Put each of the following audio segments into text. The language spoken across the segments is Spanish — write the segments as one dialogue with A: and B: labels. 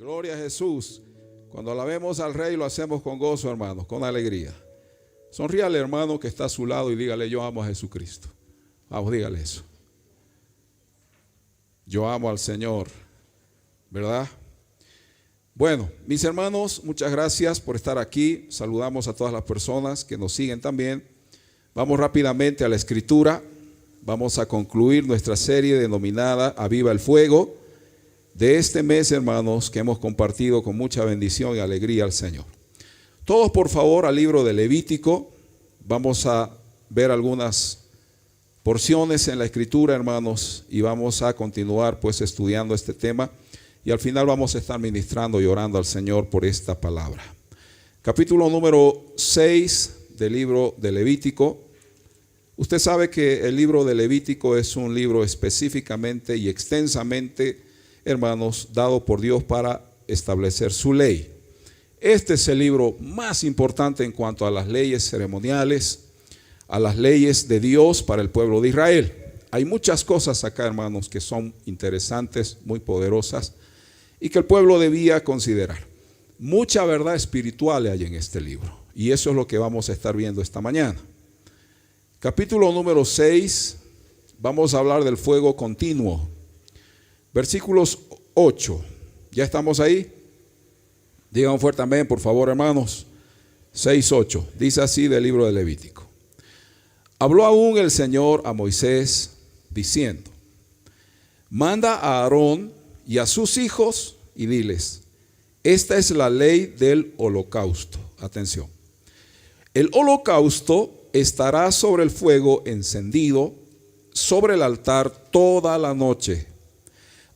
A: Gloria a Jesús. Cuando alabemos al Rey lo hacemos con gozo, hermanos, con alegría. Sonríale, hermano, que está a su lado y dígale: yo amo a Jesucristo. Vamos, dígale eso. Yo amo al Señor, ¿verdad? Bueno, mis hermanos, muchas gracias por estar aquí. Saludamos a todas las personas que nos siguen también. Vamos rápidamente a la Escritura. Vamos a concluir nuestra serie denominada Aviva el Fuego de este mes, hermanos, que hemos compartido con mucha bendición y alegría al Señor. Todos, por favor, al libro de Levítico. Vamos a ver algunas porciones en la Escritura, hermanos, y vamos a continuar pues estudiando este tema, y al final vamos a estar ministrando y orando al Señor por esta palabra. Capítulo número 6 del libro de Levítico. Usted sabe que el libro de Levítico es un libro específicamente y extensamente, hermanos, dado por Dios para establecer su ley. Este es el libro más importante en cuanto a las leyes ceremoniales, a las leyes de Dios para el pueblo de Israel. Hay muchas cosas acá, hermanos, que son interesantes, muy poderosas, y que el pueblo debía considerar. Mucha verdad espiritual hay en este libro, y eso es lo que vamos a estar viendo esta mañana. Capítulo número 6, vamos a hablar del fuego continuo. Versículos 8, ¿ya estamos ahí? Digan fuerte amén, por favor, hermanos. 6:8, dice así del libro de Levítico. Habló aún el Señor a Moisés diciendo: manda a Aarón y a sus hijos y diles: esta es la ley del holocausto. Atención. El holocausto estará sobre el fuego encendido sobre el altar toda la noche.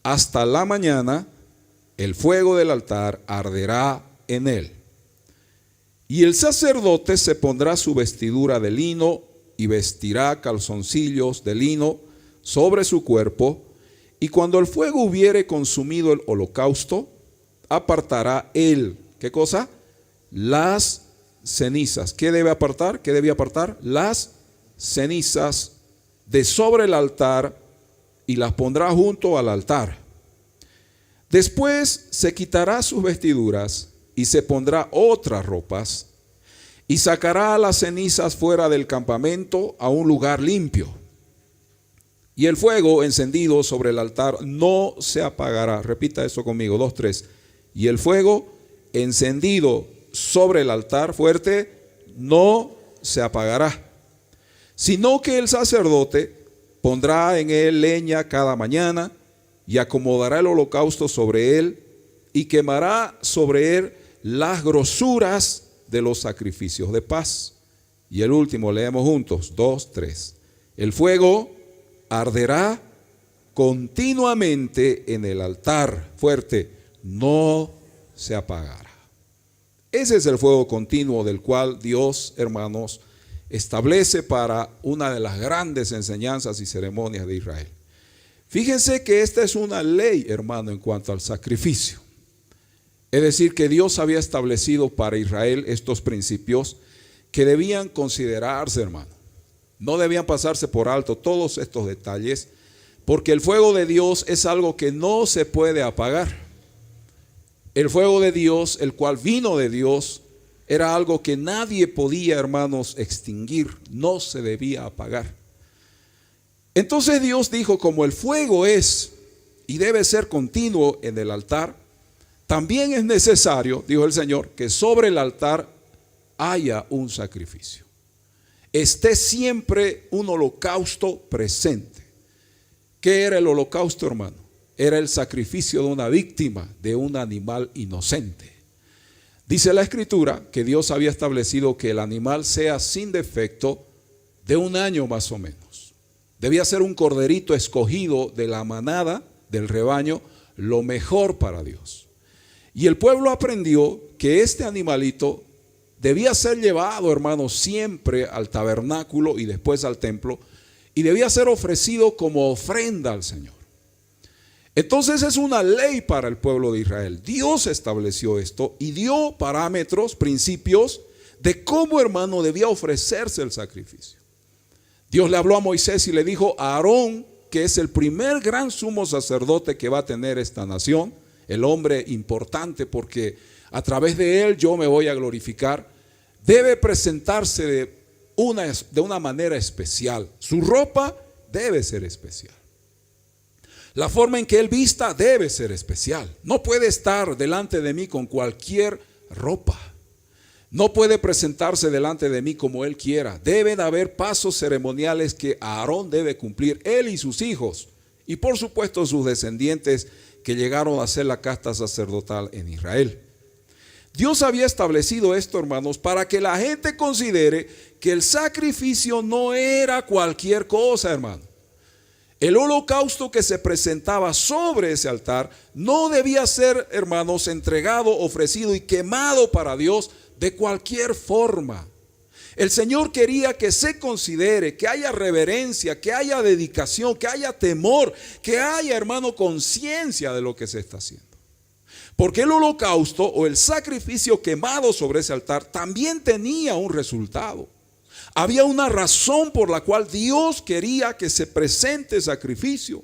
A: Hasta la mañana el fuego del altar arderá en él. Y el sacerdote se pondrá su vestidura de lino y vestirá calzoncillos de lino sobre su cuerpo, y cuando el fuego hubiere consumido el holocausto, apartará él, ¿qué cosa? Las cenizas. ¿Qué debe apartar? ¿Qué debía apartar? Las cenizas de sobre el altar, y las pondrá junto al altar. Después se quitará sus vestiduras y se pondrá otras ropas, y sacará las cenizas fuera del campamento a un lugar limpio. Y el fuego encendido sobre el altar no se apagará. Repita eso conmigo, 2, 3. Y el fuego encendido sobre el altar, fuerte, no se apagará, sino que el sacerdote pondrá en él leña cada mañana y acomodará el holocausto sobre él y quemará sobre él las grosuras de los sacrificios de paz. Y el último, leemos juntos, 2, 3. El fuego arderá continuamente en el altar, fuerte, no se apagará. Ese es el fuego continuo del cual Dios, hermanos, establece para una de las grandes enseñanzas y ceremonias de Israel. Fíjense que esta es una ley, hermano, en cuanto al sacrificio. Es decir, que Dios había establecido para Israel estos principios que debían considerarse, hermano. No debían pasarse por alto todos estos detalles, porque el fuego de Dios es algo que no se puede apagar. El fuego de Dios, el cual vino de Dios, era algo que nadie podía, hermanos, extinguir, no se debía apagar. Entonces Dios dijo: como el fuego es y debe ser continuo en el altar, también es necesario, dijo el Señor, que sobre el altar haya un sacrificio. Esté siempre un holocausto presente. ¿Qué era el holocausto, hermano? Era el sacrificio de una víctima, de un animal inocente. Dice la Escritura que Dios había establecido que el animal sea sin defecto de 1 año más o menos. Debía ser un corderito escogido de la manada, del rebaño, lo mejor para Dios. Y el pueblo aprendió que este animalito debía ser llevado, hermanos, siempre al tabernáculo y después al templo, y debía ser ofrecido como ofrenda al Señor. Entonces es una ley para el pueblo de Israel. Dios estableció esto y dio parámetros, principios de cómo, hermano, debía ofrecerse el sacrificio. Dios le habló a Moisés y le dijo: a Aarón, que es el primer gran sumo sacerdote que va a tener esta nación, el hombre importante, porque a través de él yo me voy a glorificar, debe presentarse de una manera especial. Su ropa debe ser especial. La forma en que él vista debe ser especial. No puede estar delante de mí con cualquier ropa. No puede presentarse delante de mí como él quiera. Deben haber pasos ceremoniales que Aarón debe cumplir, él y sus hijos, y por supuesto sus descendientes que llegaron a ser la casta sacerdotal en Israel. Dios había establecido esto, hermanos, para que la gente considere que el sacrificio no era cualquier cosa, hermano. El holocausto que se presentaba sobre ese altar no debía ser, hermanos, entregado, ofrecido y quemado para Dios de cualquier forma. El Señor quería que se considere, que haya reverencia, que haya dedicación, que haya temor, que haya, hermano, conciencia de lo que se está haciendo. Porque el holocausto o el sacrificio quemado sobre ese altar también tenía un resultado. Había una razón por la cual Dios quería que se presente sacrificio.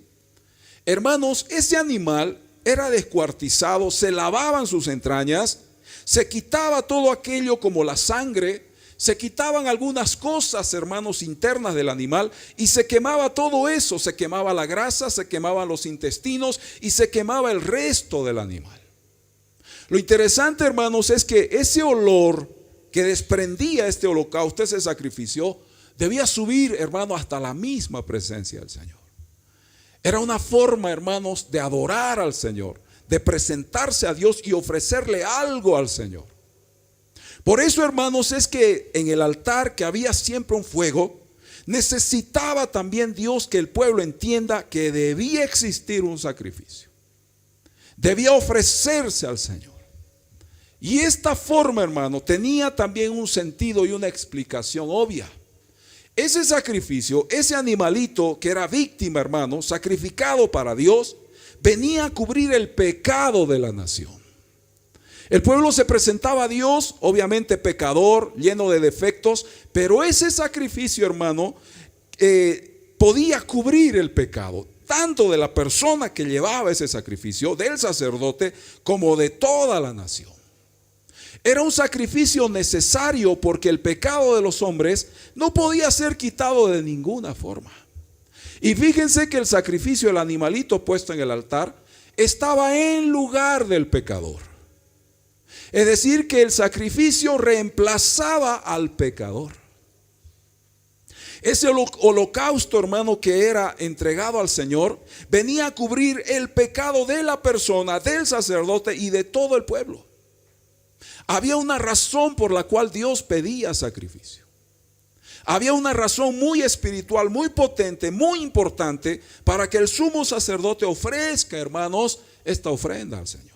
A: Hermanos, ese animal era descuartizado, se lavaban sus entrañas, se quitaba todo aquello como la sangre, se quitaban algunas cosas, hermanos, internas del animal y se quemaba todo eso, se quemaba la grasa, se quemaban los intestinos y se quemaba el resto del animal. Lo interesante, hermanos, es que ese olor que desprendía este holocausto, ese sacrificio, debía subir, hermano, hasta la misma presencia del Señor. Era una forma, hermanos, de adorar al Señor, de presentarse a Dios y ofrecerle algo al Señor. Por eso, hermanos, es que en el altar, que había siempre un fuego, necesitaba también Dios que el pueblo entienda que debía existir un sacrificio. Debía ofrecerse al Señor. Y esta forma, hermano, tenía también un sentido y una explicación obvia. Ese sacrificio, ese animalito que era víctima, hermano, sacrificado para Dios, venía a cubrir el pecado de la nación. El pueblo se presentaba a Dios, obviamente pecador, lleno de defectos, pero ese sacrificio, hermano, podía cubrir el pecado, tanto de la persona que llevaba ese sacrificio, del sacerdote, como de toda la nación. Era un sacrificio necesario porque el pecado de los hombres no podía ser quitado de ninguna forma. Y fíjense que el sacrificio del animalito puesto en el altar estaba en lugar del pecador. Es decir, que el sacrificio reemplazaba al pecador. Ese holocausto, hermano, que era entregado al Señor, venía a cubrir el pecado de la persona, del sacerdote y de todo el pueblo. Había una razón por la cual Dios pedía sacrificio. Había una razón muy espiritual, muy potente, muy importante para que el sumo sacerdote ofrezca, hermanos, esta ofrenda al Señor.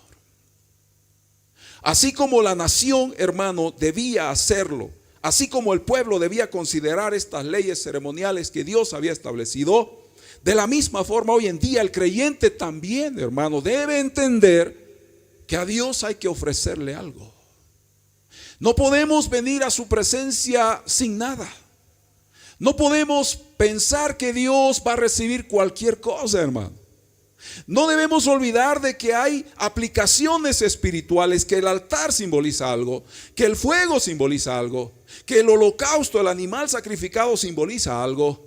A: Así como la nación, hermano, debía hacerlo, así como el pueblo debía considerar estas leyes ceremoniales que Dios había establecido, de la misma forma hoy en día el creyente también, hermano, debe entender que a Dios hay que ofrecerle algo. No podemos venir a su presencia sin nada. No podemos pensar que Dios va a recibir cualquier cosa, hermano. No debemos olvidar de que hay aplicaciones espirituales, que el altar simboliza algo, que el fuego simboliza algo, que el holocausto, el animal sacrificado simboliza algo.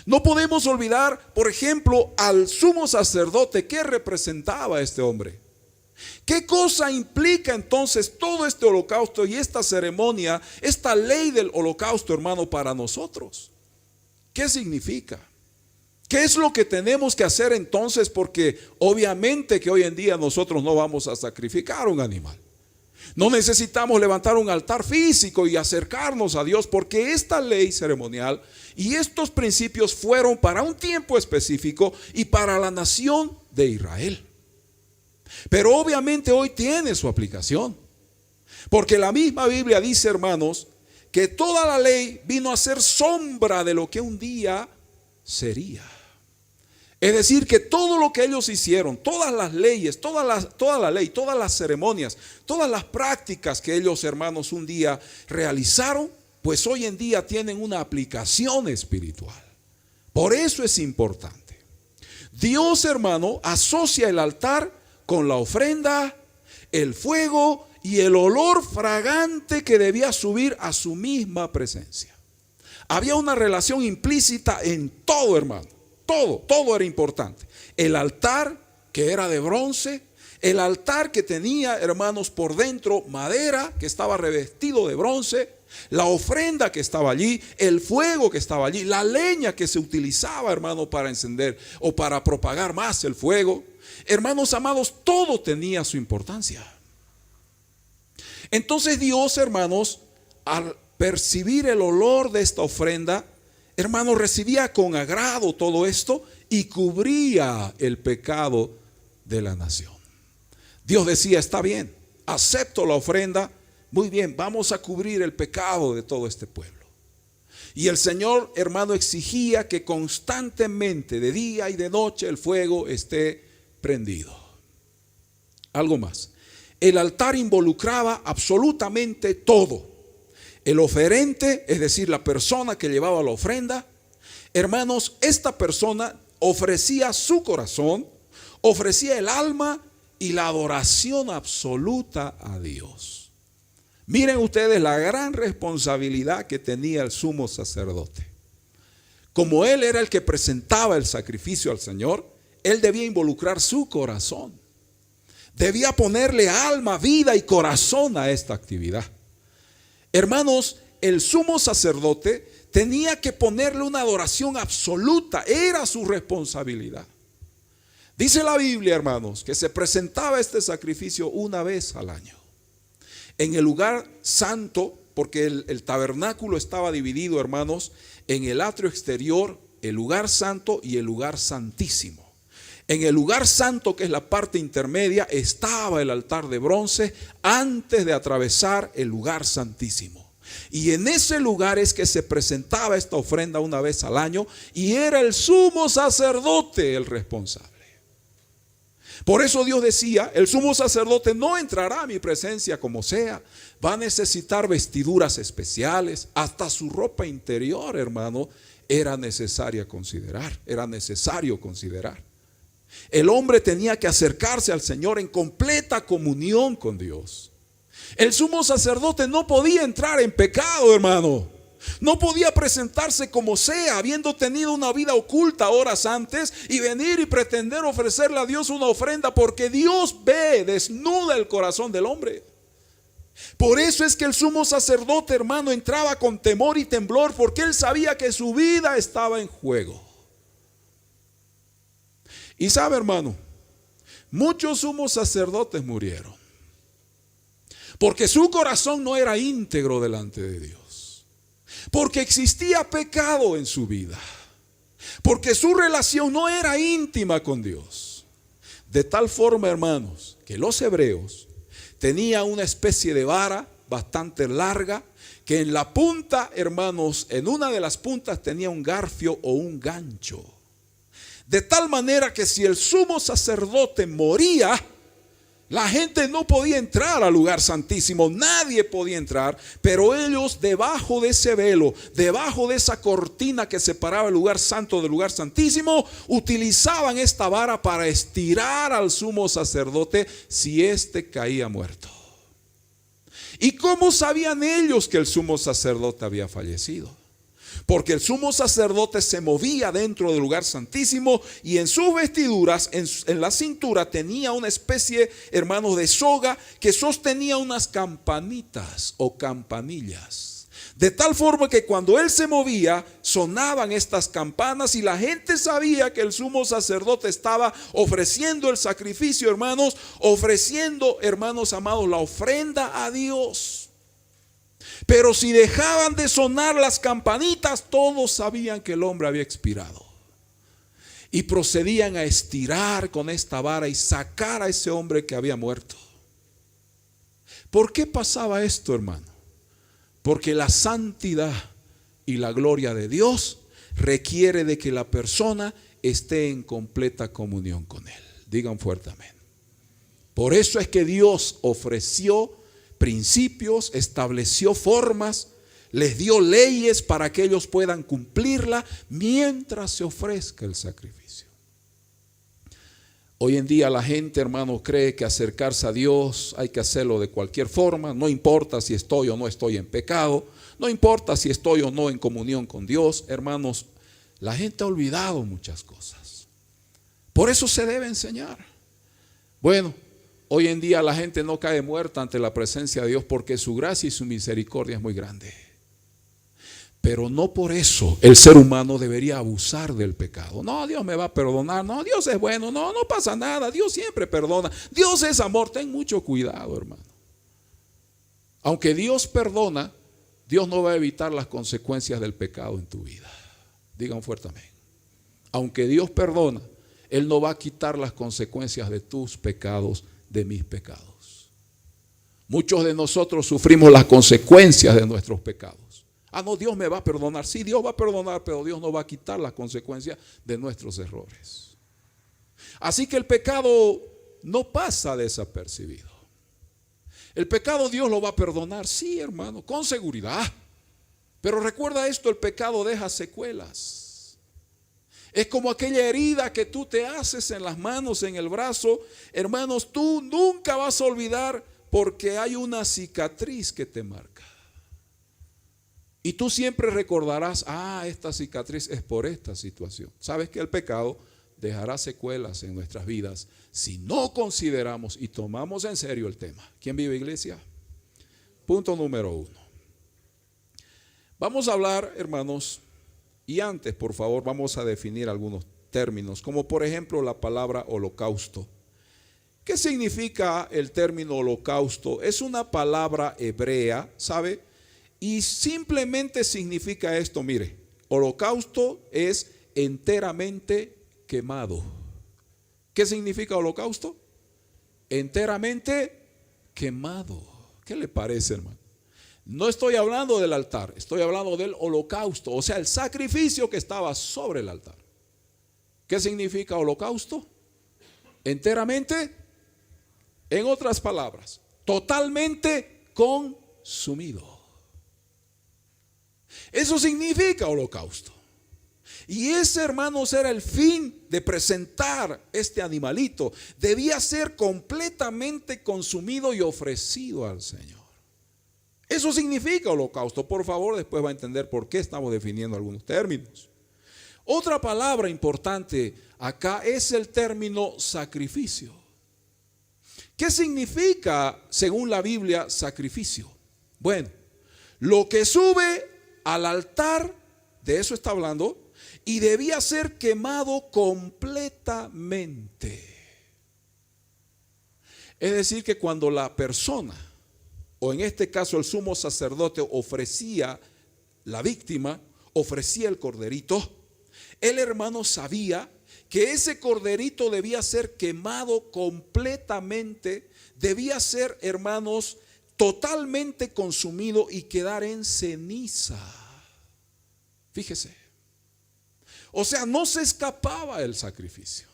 A: No podemos olvidar, por ejemplo, al sumo sacerdote que representaba a este hombre. ¿Qué cosa implica entonces todo este holocausto y esta ceremonia, esta ley del holocausto, hermano, para nosotros? ¿Qué significa? ¿Qué es lo que tenemos que hacer entonces? Porque obviamente que hoy en día nosotros no vamos a sacrificar un animal. No necesitamos levantar un altar físico y acercarnos a Dios, porque esta ley ceremonial y estos principios fueron para un tiempo específico y para la nación de Israel. Pero obviamente hoy tiene su aplicación, porque la misma Biblia dice, hermanos, que toda la ley vino a ser sombra de lo que un día sería. Es decir, que todo lo que ellos hicieron, todas las leyes, toda la ley, todas las ceremonias, todas las prácticas que ellos, hermanos, un día realizaron, pues hoy en día tienen una aplicación espiritual. Por eso es importante. Dios, hermano, asocia el altar con la ofrenda, el fuego y el olor fragante que debía subir a su misma presencia. Había una relación implícita en todo, hermano. Todo era importante. El altar, que era de bronce, el altar que tenía, hermanos, por dentro madera, que estaba revestido de bronce, la ofrenda que estaba allí, el fuego que estaba allí, la leña que se utilizaba, hermano, para encender o para propagar más el fuego. Hermanos amados, todo tenía su importancia. Entonces Dios, hermanos, al percibir el olor de esta ofrenda, hermanos, recibía con agrado todo esto y cubría el pecado de la nación. Dios decía, está bien, acepto la ofrenda, muy bien, vamos a cubrir el pecado de todo este pueblo. Y el Señor, hermano, exigía que constantemente, de día y de noche, el fuego esté prendido. Algo más, el altar involucraba absolutamente todo. El oferente, es decir, la persona que llevaba la ofrenda, hermanos, esta persona ofrecía su corazón, ofrecía el alma y la adoración absoluta a Dios. Miren ustedes la gran responsabilidad que tenía el sumo sacerdote. Como él era el que presentaba el sacrificio al Señor, él debía involucrar su corazón. Debía ponerle alma, vida y corazón a esta actividad. Hermanos, el sumo sacerdote tenía que ponerle una adoración absoluta, era su responsabilidad. Dice la Biblia, hermanos, que se presentaba este sacrificio una vez al año. En el lugar santo, porque el tabernáculo estaba dividido, hermanos, en el atrio exterior, el lugar santo y el lugar santísimo. En el lugar santo, que es la parte intermedia, estaba el altar de bronce antes de atravesar el lugar santísimo. Y en ese lugar es que se presentaba esta ofrenda una vez al año y era el sumo sacerdote el responsable. Por eso Dios decía, el sumo sacerdote no entrará a mi presencia como sea, va a necesitar vestiduras especiales, hasta su ropa interior, hermano, era necesario considerar. El hombre tenía que acercarse al Señor en completa comunión con Dios. El sumo sacerdote no podía entrar en pecado, hermano. No podía presentarse como sea, habiendo tenido una vida oculta horas antes, y venir y pretender ofrecerle a Dios una ofrenda, porque Dios ve, desnuda el corazón del hombre. Por eso es que el sumo sacerdote, hermano, entraba con temor y temblor, porque él sabía que su vida estaba en juego. Y sabe, hermano, muchos sumos sacerdotes murieron porque su corazón no era íntegro delante de Dios, porque existía pecado en su vida, porque su relación no era íntima con Dios. De tal forma, hermanos, que los hebreos tenían una especie de vara bastante larga, que en la punta, hermanos, en una de las puntas tenía un garfio o un gancho. De tal manera que si el sumo sacerdote moría, la gente no podía entrar al lugar santísimo, nadie podía entrar, pero ellos debajo de ese velo, debajo de esa cortina que separaba el lugar santo del lugar santísimo, utilizaban esta vara para estirar al sumo sacerdote si éste caía muerto. ¿Y cómo sabían ellos que el sumo sacerdote había fallecido? Porque el sumo sacerdote se movía dentro del lugar santísimo y en sus vestiduras, en la cintura, tenía una especie, hermanos, de soga que sostenía unas campanitas o campanillas. De tal forma que cuando él se movía, sonaban estas campanas y la gente sabía que el sumo sacerdote estaba ofreciendo el sacrificio, hermanos, ofreciendo, hermanos amados, la ofrenda a Dios. Pero si dejaban de sonar las campanitas, todos sabían que el hombre había expirado. Y procedían a estirar con esta vara y sacar a ese hombre que había muerto. ¿Por qué pasaba esto, hermano? Porque la santidad y la gloria de Dios requiere de que la persona esté en completa comunión con Él. Digan fuerte amén. Por eso es que Dios ofreció principios, estableció formas, les dio leyes para que ellos puedan cumplirla mientras se ofrezca el sacrificio. Hoy en día la gente, hermano, cree que acercarse a Dios hay que hacerlo de cualquier forma. No importa si estoy o no estoy en pecado. No importa si estoy o no en comunión con Dios. Hermanos, la gente ha olvidado muchas cosas. Por eso se debe enseñar. Bueno, hoy en día la gente no cae muerta ante la presencia de Dios porque su gracia y su misericordia es muy grande. Pero no por eso el ser humano debería abusar del pecado. No, Dios me va a perdonar. No, Dios es bueno. No, no pasa nada. Dios siempre perdona. Dios es amor. Ten mucho cuidado, hermano. Aunque Dios perdona, Dios no va a evitar las consecuencias del pecado en tu vida. Digan fuerte amén. Aunque Dios perdona, Él no va a quitar las consecuencias de tus pecados, de mis pecados. Muchos de nosotros sufrimos las consecuencias de nuestros pecados. Ah, no, Dios me va a perdonar. Sí, Dios va a perdonar, pero Dios no va a quitar las consecuencias de nuestros errores. Así que el pecado no pasa desapercibido. El pecado Dios lo va a perdonar, sí, hermano, con seguridad. Pero recuerda esto, el pecado deja secuelas. Es como aquella herida que tú te haces en las manos, en el brazo. Hermanos, tú nunca vas a olvidar porque hay una cicatriz que te marca. Y tú siempre recordarás, esta cicatriz es por esta situación. Sabes que el pecado dejará secuelas en nuestras vidas si no consideramos y tomamos en serio el tema. ¿Quién vive, iglesia? Punto número 1. Vamos a hablar, hermanos, y antes, por favor, vamos a definir algunos términos, como por ejemplo la palabra holocausto. ¿Qué significa el término holocausto? Es una palabra hebrea, ¿sabe? Y simplemente significa esto, mire, holocausto es enteramente quemado. ¿Qué significa holocausto? Enteramente quemado. ¿Qué le parece, hermano? No estoy hablando del altar, estoy hablando del holocausto, o sea, el sacrificio que estaba sobre el altar. ¿Qué significa holocausto? Enteramente, en otras palabras, totalmente consumido. Eso significa holocausto. Y ese, hermanos, era el fin de presentar este animalito. Debía ser completamente consumido y ofrecido al Señor. Eso significa holocausto. Por favor, después va a entender por qué estamos definiendo algunos términos. Otra palabra importante acá es el término sacrificio. ¿Qué significa, según la Biblia, sacrificio? Bueno, lo que sube al altar, de eso está hablando, y debía ser quemado completamente. Es decir, que cuando la persona, o en este caso el sumo sacerdote, ofrecía la víctima, ofrecía el corderito, el hermano sabía que ese corderito debía ser quemado completamente, debía ser, hermanos, totalmente consumido y quedar en ceniza. Fíjese. O sea, no se escapaba el sacrificio.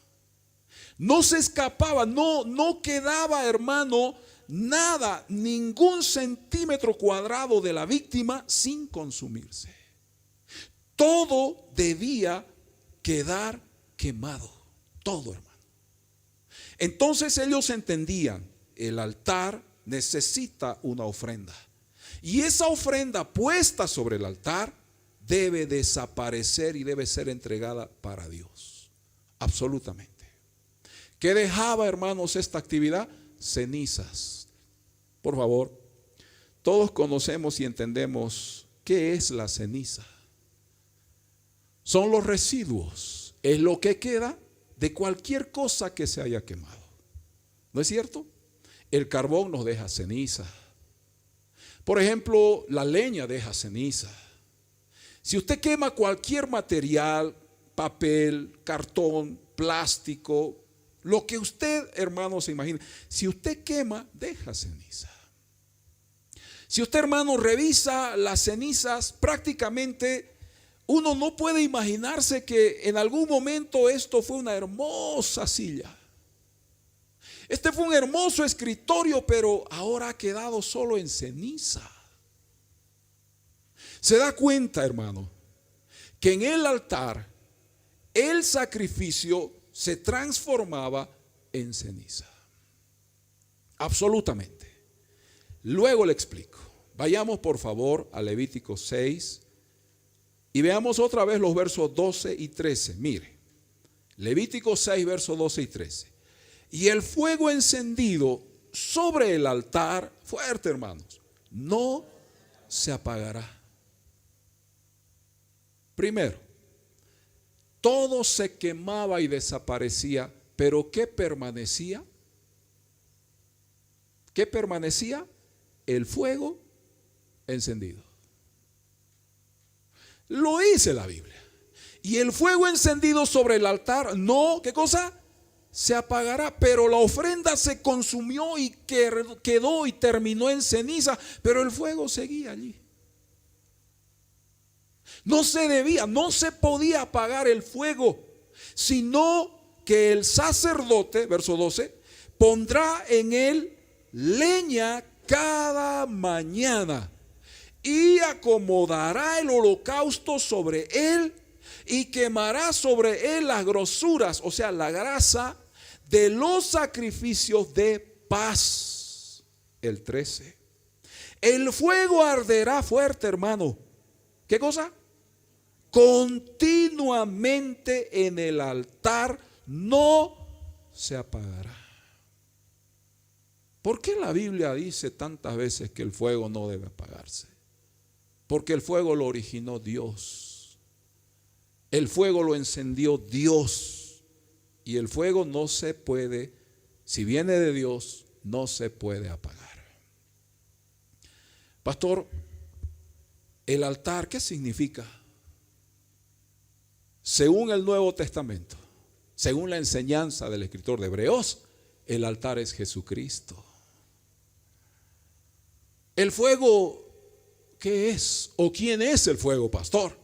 A: No se escapaba, no quedaba, hermano, nada, ningún centímetro cuadrado de la víctima sin consumirse. Todo debía quedar quemado, todo, hermano. Entonces ellos entendían, el altar necesita una ofrenda. Y esa ofrenda puesta sobre el altar debe desaparecer y debe ser entregada para Dios. Absolutamente. ¿Qué dejaba, hermanos, esta actividad? Cenizas. Por favor, todos conocemos y entendemos qué es la ceniza. Son los residuos, es lo que queda de cualquier cosa que se haya quemado. ¿No es cierto? El carbón nos deja ceniza. Por ejemplo, la leña deja ceniza. Si usted quema cualquier material, papel, cartón, plástico, lo que usted, hermano, se imagine, si usted quema, deja ceniza. Si usted, hermano, revisa las cenizas, prácticamente uno no puede imaginarse que en algún momento esto fue una hermosa silla. Este fue un hermoso escritorio, pero ahora ha quedado solo en ceniza. Se da cuenta, hermano, que en el altar el sacrificio se transformaba en ceniza. Absolutamente. Luego le explico. Vayamos por favor a Levítico 6 y veamos otra vez los versos 12 y 13. Mire, Levítico 6, versos 12 y 13. Y el fuego encendido sobre el altar, fuerte hermanos, no se apagará. Primero, todo se quemaba y desaparecía, pero ¿qué permanecía? ¿Qué permanecía? El fuego encendido. Lo dice la Biblia. Y el fuego encendido sobre el altar no, ¿qué cosa? Se apagará, pero la ofrenda se consumió y quedó y terminó en ceniza, pero el fuego seguía allí. No se podía apagar el fuego, sino que el sacerdote, verso 12, pondrá en él leña cada mañana y acomodará el holocausto sobre él y quemará sobre él las grosuras, o sea, la grasa de los sacrificios de paz. El 13. El fuego arderá fuerte, hermano. ¿Qué cosa? Continuamente en el altar, no se apagará. ¿Por qué la Biblia dice tantas veces que el fuego no debe apagarse? Porque el fuego lo originó Dios. El fuego lo encendió Dios. Y el fuego no se puede, si viene de Dios, no se puede apagar. Pastor, el altar, ¿qué significa? Según el Nuevo Testamento, según la enseñanza del escritor de Hebreos, el altar es Jesucristo. El fuego, ¿qué es? ¿O quién es el fuego, pastor?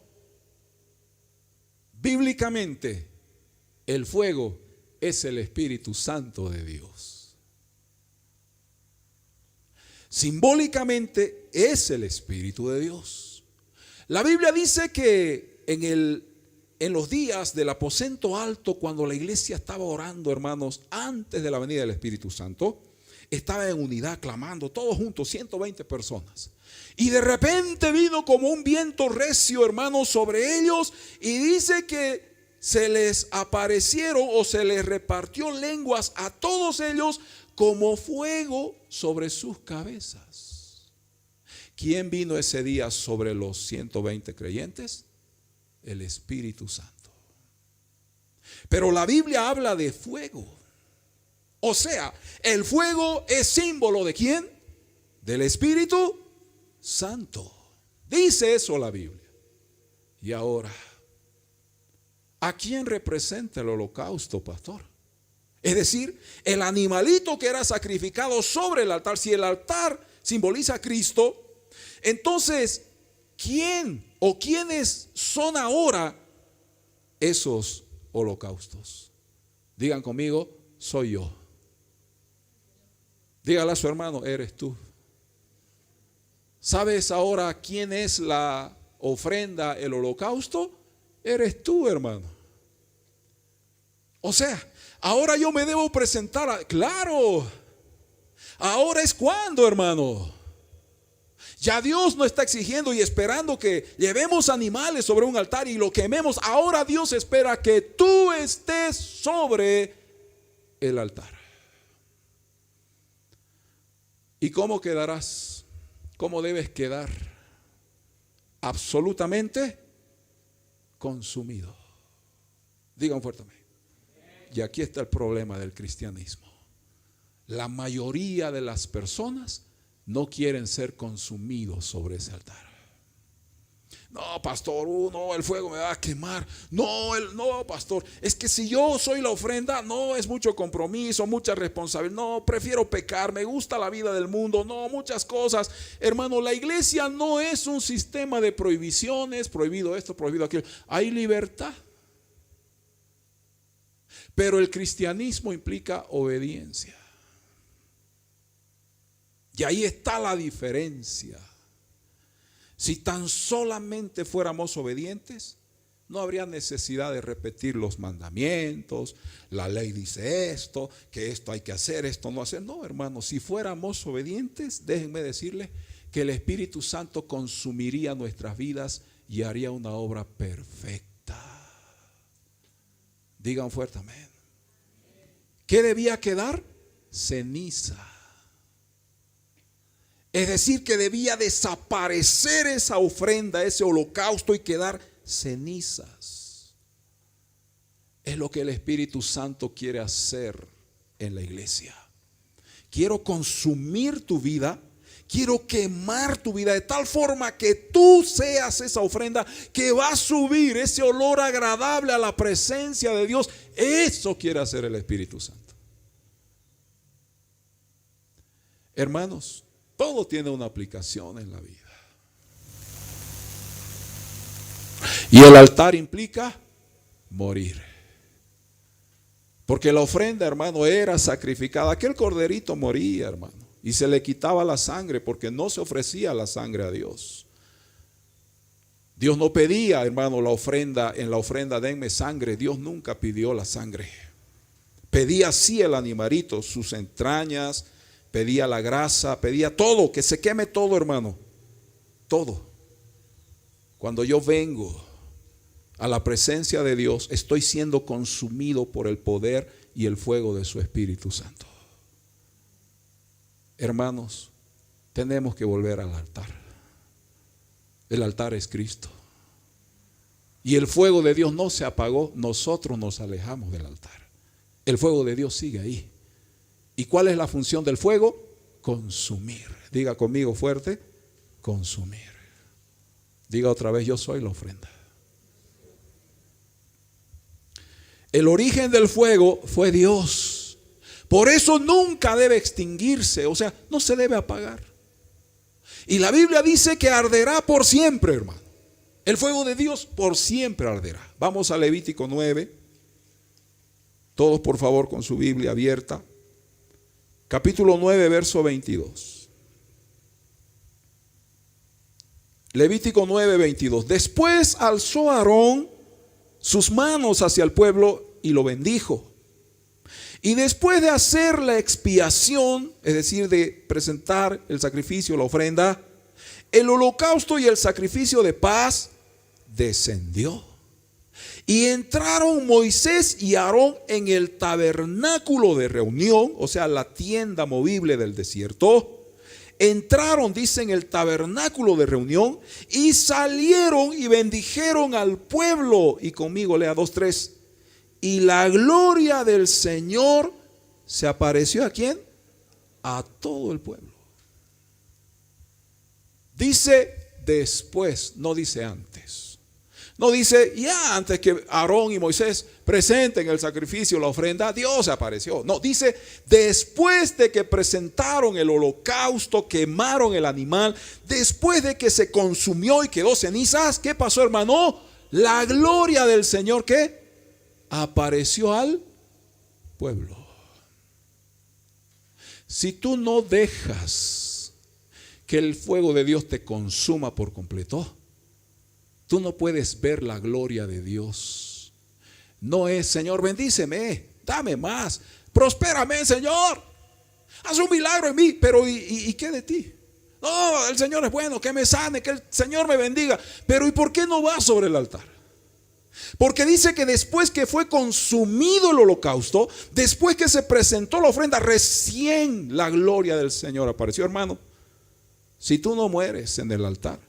A: Bíblicamente, el fuego es el Espíritu Santo de Dios. Simbólicamente es el Espíritu de Dios. La Biblia dice que en los días del aposento alto, cuando la iglesia estaba orando, hermanos, antes de la venida del Espíritu Santo, estaba en unidad clamando, todos juntos, 120 personas. Y de repente vino como un viento recio, hermanos, sobre ellos, y dice que se les aparecieron o se les repartió lenguas a todos ellos como fuego sobre sus cabezas. ¿Quién vino ese día sobre los 120 creyentes? El Espíritu Santo. Pero la Biblia habla de fuego. O sea, el fuego es símbolo ¿de quién? Del Espíritu Santo. Dice eso la Biblia. Y ahora, ¿a quién representa el holocausto, pastor? Es decir, el animalito que era sacrificado sobre el altar. Si el altar simboliza a Cristo, entonces, ¿quién o quiénes son ahora esos holocaustos? Digan conmigo, soy yo. Dígale a su hermano, eres tú. ¿Sabes ahora quién es la ofrenda, el holocausto? Eres tú, hermano. O sea, ahora yo me debo presentar claro. Ahora es cuando, hermano. Ya Dios no está exigiendo y esperando que llevemos animales sobre un altar y lo quememos. Ahora Dios espera que tú estés sobre el altar. ¿Y cómo quedarás? ¿Cómo debes quedar? Absolutamente consumido. Digan fuertemente. Y aquí está el problema del cristianismo. La mayoría de las personas no quieren ser consumidos sobre ese altar. No, pastor, no, el fuego me va a quemar. No, pastor, es que si yo soy la ofrenda, no, es mucho compromiso, mucha responsabilidad. No, prefiero pecar, me gusta la vida del mundo. No, muchas cosas. Hermano, la iglesia no es un sistema de prohibiciones, prohibido esto, prohibido aquello. Hay libertad. Pero el cristianismo implica obediencia. Y ahí está la diferencia. Si tan solamente fuéramos obedientes, No habría necesidad de repetir los mandamientos. La ley dice esto, que esto hay que hacer, esto no hacer. No, hermanos, si fuéramos obedientes, déjenme decirles que el Espíritu Santo consumiría nuestras vidas y haría una obra perfecta. Digan fuerte amén. ¿Qué debía quedar? Ceniza. Es decir, que debía desaparecer esa ofrenda, ese holocausto, y quedar cenizas. Es lo que el Espíritu Santo quiere hacer en la iglesia. Quiero consumir tu vida, quiero quemar tu vida de tal forma que tú seas esa ofrenda que va a subir ese olor agradable a la presencia de Dios. Eso quiere hacer el Espíritu Santo. Hermanos, todo tiene una aplicación en la vida. Y el altar implica morir. Porque la ofrenda, hermano, era sacrificada. Aquel corderito moría, hermano. Y se le quitaba la sangre porque no se ofrecía la sangre a Dios. Dios no pedía, hermano, la ofrenda. En la ofrenda denme sangre. Dios nunca pidió la sangre. Pedía sí el animalito, sus entrañas, pedía la grasa, pedía todo, que se queme todo, hermano. Todo. Cuando yo vengo a la presencia de Dios, estoy siendo consumido por el poder y el fuego de su Espíritu Santo. Hermanos, tenemos que volver al altar. El altar es Cristo. Y el fuego de Dios no se apagó, nosotros nos alejamos del altar. El fuego de Dios sigue ahí. ¿Y cuál es la función del fuego? Consumir. Diga conmigo fuerte, consumir. Diga otra vez, yo soy la ofrenda. El origen del fuego fue Dios. Por eso nunca debe extinguirse, o sea, no se debe apagar. Y la Biblia dice que arderá por siempre, hermano. El fuego de Dios por siempre arderá. Vamos a Levítico 9. Todos por favor con su Biblia abierta. Capítulo 9, verso 22. Levítico 9, 22. Después alzó Aarón sus manos hacia el pueblo y lo bendijo. Y después de hacer la expiación, es decir, de presentar el sacrificio, la ofrenda, el holocausto y el sacrificio de paz descendió. Y entraron Moisés y Aarón en el tabernáculo de reunión, o sea, la tienda movible del desierto. Entraron, dice, en el tabernáculo de reunión y salieron y bendijeron al pueblo. Y conmigo lea 2:3. Y la gloria del Señor se apareció ¿a quién? A todo el pueblo. Dice después, no dice antes. No dice ya antes que Aarón y Moisés presenten el sacrificio, la ofrenda, Dios apareció. No, dice después de que presentaron el holocausto, quemaron el animal, después de que se consumió y quedó cenizas, ¿qué pasó, hermano? La gloria del Señor, ¿qué? Apareció al pueblo. Si tú no dejas que el fuego de Dios te consuma por completo, tú no puedes ver la gloria de Dios. No es, Señor, bendíceme, dame más, prospérame, Señor, haz un milagro en mí, pero ¿y qué de ti? No, el Señor es bueno, que me sane, que el Señor me bendiga, pero ¿y por qué no vas sobre el altar? Porque dice que después que fue consumido el holocausto, después que se presentó la ofrenda, recién la gloria del Señor apareció. Hermano, si tú no mueres en el altar,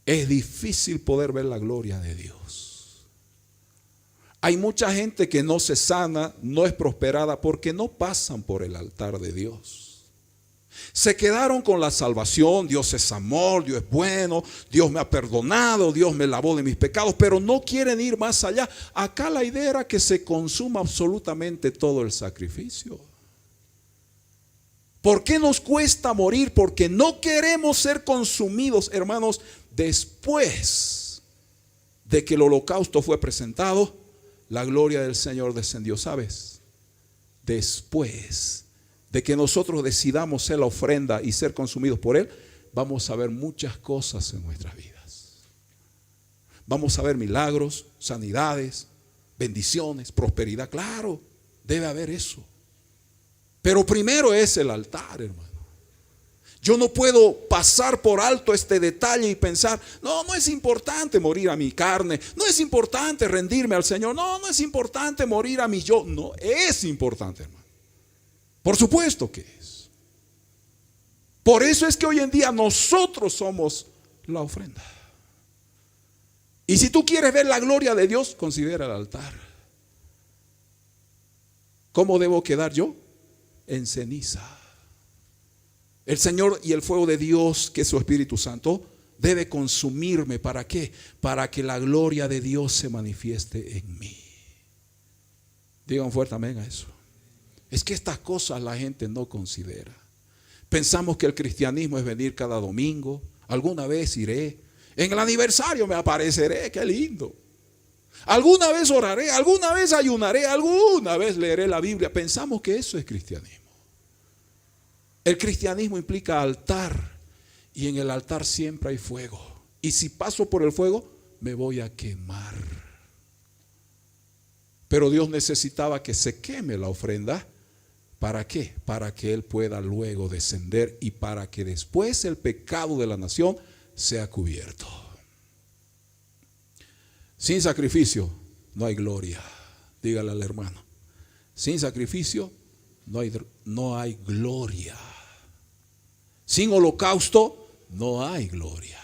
A: es difícil poder ver la gloria de Dios. Hay mucha gente que no se sana, no es prosperada porque no pasan por el altar de Dios. Se quedaron con la salvación, Dios es amor, Dios es bueno, Dios me ha perdonado, Dios me lavó de mis pecados, pero no quieren ir más allá. Acá la idea era que se consuma absolutamente todo el sacrificio. ¿Por qué nos cuesta morir? Porque no queremos ser consumidos, hermanos, después de que el holocausto fue presentado, la gloria del Señor descendió, ¿sabes? Después de que nosotros decidamos ser la ofrenda y ser consumidos por Él, vamos a ver muchas cosas en nuestras vidas. Vamos a ver milagros, sanidades, bendiciones, prosperidad. Claro, debe haber eso. Pero primero es el altar, hermano. Yo no puedo pasar por alto este detalle y pensar, no es importante morir a mi carne, no es importante rendirme al Señor, no es importante morir a mi yo. No, es importante, hermano. Por supuesto que es. Por eso es que hoy en día nosotros somos la ofrenda. Y si tú quieres ver la gloria de Dios, considera el altar. ¿Cómo debo quedar yo? En ceniza. El Señor y el fuego de Dios, que es su Espíritu Santo, debe consumirme. ¿Para qué? Para que la gloria de Dios se manifieste en mí. Digan fuerte amén a eso. Es que estas cosas la gente no considera. Pensamos que el cristianismo es venir cada domingo. Alguna vez iré. En el aniversario me apareceré. Qué lindo. Alguna vez oraré. Alguna vez ayunaré. Alguna vez leeré la Biblia. Pensamos que eso es cristianismo. El cristianismo implica altar. Y en el altar siempre hay fuego. Y si paso por el fuego, me voy a quemar. Pero Dios necesitaba que se queme la ofrenda. ¿Para qué? Para que Él pueda luego descender y para que después el pecado de la nación sea cubierto. Sin sacrificio no hay gloria. Dígale al hermano. Sin sacrificio no hay gloria. Sin holocausto no hay gloria.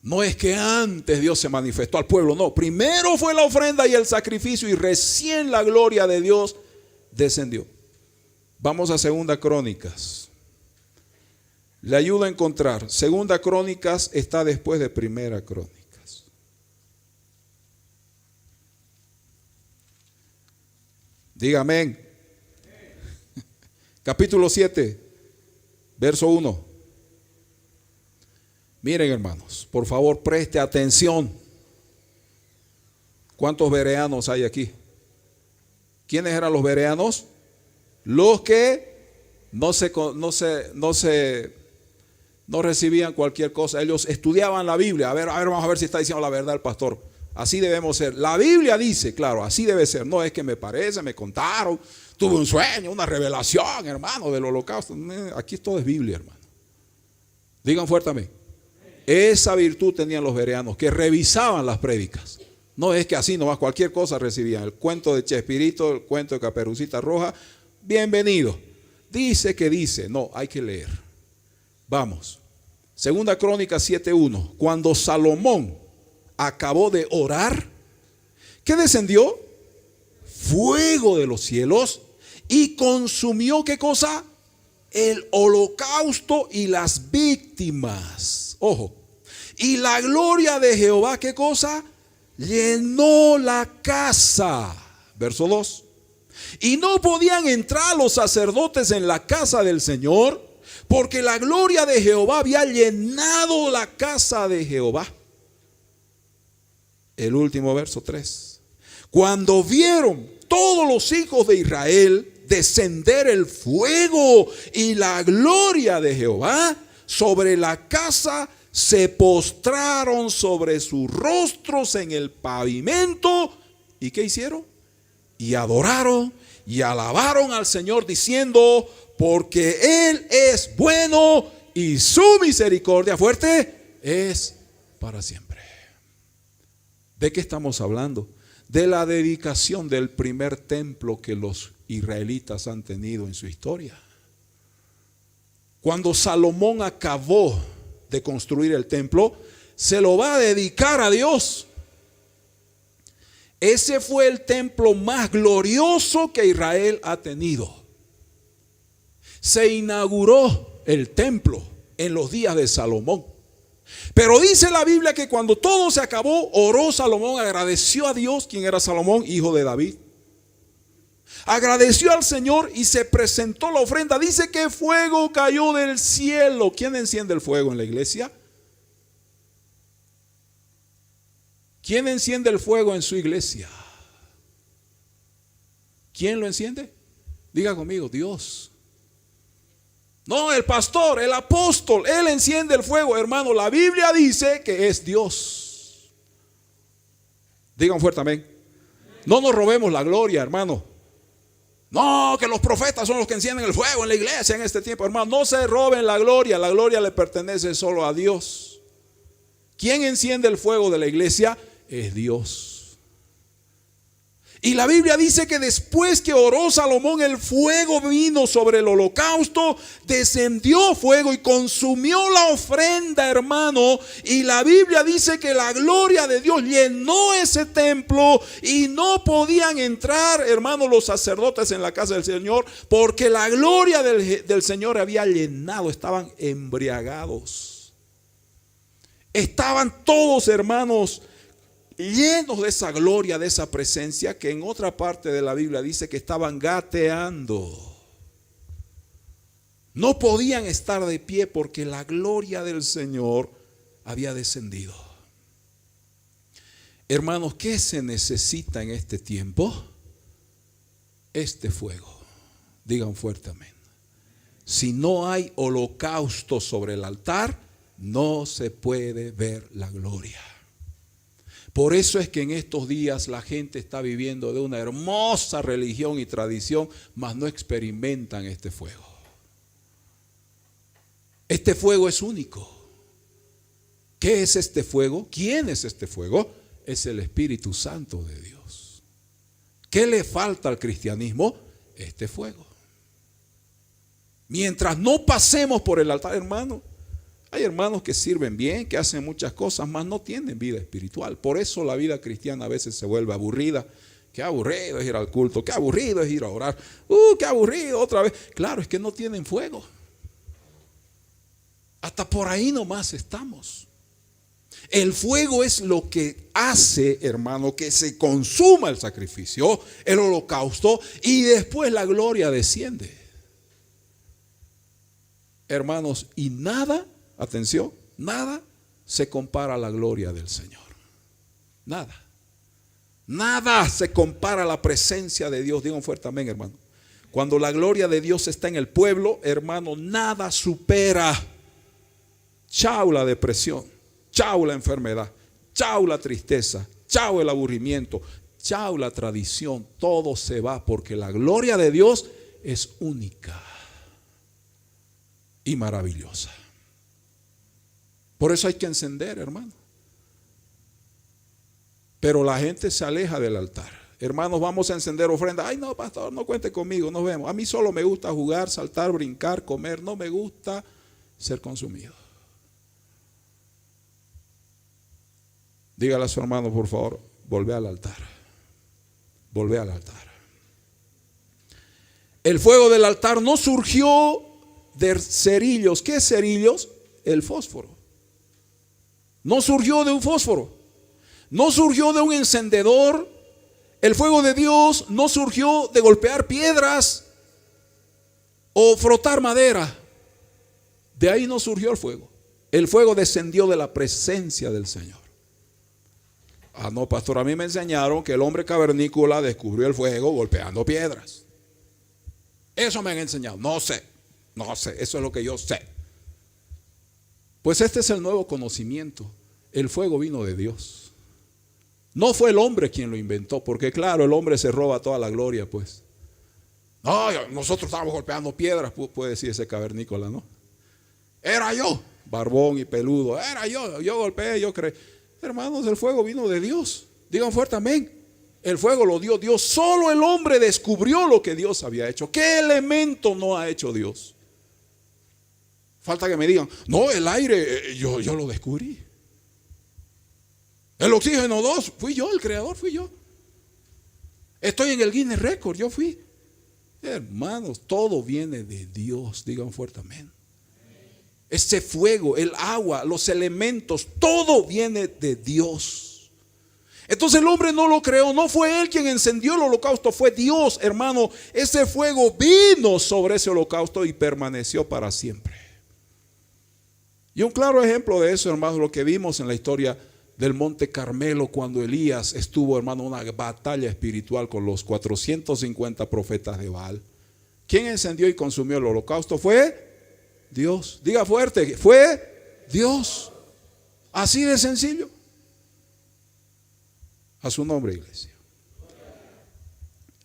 A: No es que antes Dios se manifestó al pueblo, no. Primero fue la ofrenda y el sacrificio y recién la gloria de Dios descendió. Vamos a Segunda Crónicas. Le ayuda a encontrar. Segunda Crónicas está después de Primera Crónicas. Diga amén. Capítulo 7, verso 1. Miren, hermanos, por favor, preste atención. ¿Cuántos bereanos hay aquí? ¿Quiénes eran los bereanos? Los que no recibían cualquier cosa. Ellos estudiaban la Biblia. A ver, vamos a ver si está diciendo la verdad el pastor. Así debemos ser. La Biblia dice, claro, así debe ser. No es que me parece, me contaron, tuve un sueño, una revelación, hermano, del holocausto. Aquí todo es Biblia, hermano. Digan fuertemente. Esa virtud tenían los bereanos, que revisaban las prédicas. No es que así nomás cualquier cosa recibían. El cuento de Chespirito, el cuento de Caperucita Roja, bienvenido. Dice que dice, no, hay que leer. Vamos. Segunda Crónica 7:1. Cuando Salomón acabó de orar, ¿qué descendió? Fuego de los cielos y consumió, ¿qué cosa? El holocausto y las víctimas. Ojo. Y la gloria de Jehová, ¿qué cosa? Llenó la casa. Verso 2. Y no podían entrar los sacerdotes en la casa del Señor, porque la gloria de Jehová había llenado la casa de Jehová. El último verso 3. Cuando vieron todos los hijos de Israel descender el fuego y la gloria de Jehová sobre la casa, se postraron sobre sus rostros en el pavimento. ¿Y qué hicieron? Y adoraron y alabaron al Señor diciendo, porque Él es bueno y su misericordia, fuerte, es para siempre. ¿De qué estamos hablando? De la dedicación del primer templo que los israelitas han tenido en su historia. Cuando Salomón acabó de construir el templo, se lo va a dedicar a Dios. Ese fue el templo más glorioso que Israel ha tenido. Se inauguró el templo en los días de Salomón. Pero dice la Biblia que cuando todo se acabó, oró Salomón, agradeció a Dios. ¿Quién era Salomón? Hijo de David. Agradeció al Señor y se presentó la ofrenda. Dice que fuego cayó del cielo. ¿Quién enciende el fuego en la iglesia? ¿Quién enciende el fuego en su iglesia? ¿Quién lo enciende? Diga conmigo, Dios. No, el pastor, el apóstol, él enciende el fuego. Hermano, la Biblia dice que es Dios. Digan fuerte amén. No nos robemos la gloria, hermano. No, que los profetas son los que encienden el fuego en la iglesia en este tiempo, hermano. No se roben la gloria le pertenece solo a Dios. ¿Quién enciende el fuego de la iglesia? Es Dios. Y la Biblia dice que después que oró Salomón, el fuego vino sobre el holocausto, descendió fuego y consumió la ofrenda, hermano. Y la Biblia dice que la gloria de Dios llenó ese templo y no podían entrar, hermano, los sacerdotes en la casa del Señor, porque la gloria del Señor había llenado, estaban embriagados. Estaban todos, hermanos, llenos de esa gloria, de esa presencia, que en otra parte de la Biblia dice que estaban gateando. No podían estar de pie porque la gloria del Señor había descendido. Hermanos, ¿qué se necesita en este tiempo? Este fuego. Digan fuerte amén. Si no hay holocausto sobre el altar, no se puede ver la gloria. Por eso es que en estos días la gente está viviendo de una hermosa religión y tradición, mas no experimentan este fuego. Este fuego es único. ¿Qué es este fuego? ¿Quién es este fuego? Es el Espíritu Santo de Dios. ¿Qué le falta al cristianismo? Este fuego. Mientras no pasemos por el altar, hermano, hay hermanos que sirven bien, que hacen muchas cosas, mas no tienen vida espiritual. Por eso la vida cristiana a veces se vuelve aburrida. Qué aburrido es ir al culto, qué aburrido es ir a orar. Qué aburrido otra vez. Claro, es que no tienen fuego. Hasta por ahí nomás estamos. El fuego es lo que hace, hermano, que se consuma el sacrificio, el holocausto, y después la gloria desciende. Hermanos, y nada, atención, nada se compara a la gloria del Señor. Nada. Nada se compara a la presencia de Dios. Digan fuerte amén, hermano. Cuando la gloria de Dios está en el pueblo, hermano, nada supera. Chao la depresión, chao la enfermedad, chao la tristeza, chao el aburrimiento, chao la tradición. Todo se va porque la gloria de Dios es única y maravillosa. Por eso hay que encender, hermano. Pero la gente se aleja del altar. Hermanos, vamos a encender ofrenda. Ay, no, pastor, no cuente conmigo, nos vemos. A mí solo me gusta jugar, saltar, brincar, comer. No me gusta ser consumido. Dígale a su hermano, por favor, volvé al altar. Volvé al altar. El fuego del altar no surgió de cerillos. ¿Qué cerillos? El fósforo. No surgió de un fósforo. No surgió de un encendedor. El fuego de Dios no surgió de golpear piedras o frotar madera. De ahí no surgió el fuego. El fuego descendió de la presencia del Señor. Ah, no, pastor, a mí me enseñaron que el hombre cavernícola descubrió el fuego golpeando piedras. Eso me han enseñado. No sé, eso es lo que yo sé. Pues este es el nuevo conocimiento. El fuego vino de Dios. No fue el hombre quien lo inventó, porque claro, el hombre se roba toda la gloria, pues. No, nosotros estábamos golpeando piedras, puede decir ese cavernícola, ¿no? Era yo, barbón y peludo, era yo golpeé, yo creí. Hermanos, el fuego vino de Dios. Digan fuerte amén. El fuego lo dio Dios. Solo el hombre descubrió lo que Dios había hecho. ¿Qué elemento no ha hecho Dios? Falta que me digan, no, el aire, yo lo descubrí. El oxígeno 2, fui yo, el creador fui yo. Estoy en el Guinness Record, yo fui. Hermanos, todo viene de Dios. Digan fuerte amén. Ese fuego, el agua, los elementos, todo viene de Dios. Entonces el hombre no lo creó, no fue él quien encendió el holocausto, fue Dios, hermano. Ese fuego vino sobre ese holocausto y permaneció para siempre. Y un claro ejemplo de eso, hermano, lo que vimos en la historia del Monte Carmelo, cuando Elías estuvo, hermano, en una batalla espiritual con los 450 profetas de Baal. ¿Quién encendió y consumió el holocausto? Fue Dios. Diga fuerte, fue Dios. Así de sencillo. A su nombre, iglesia.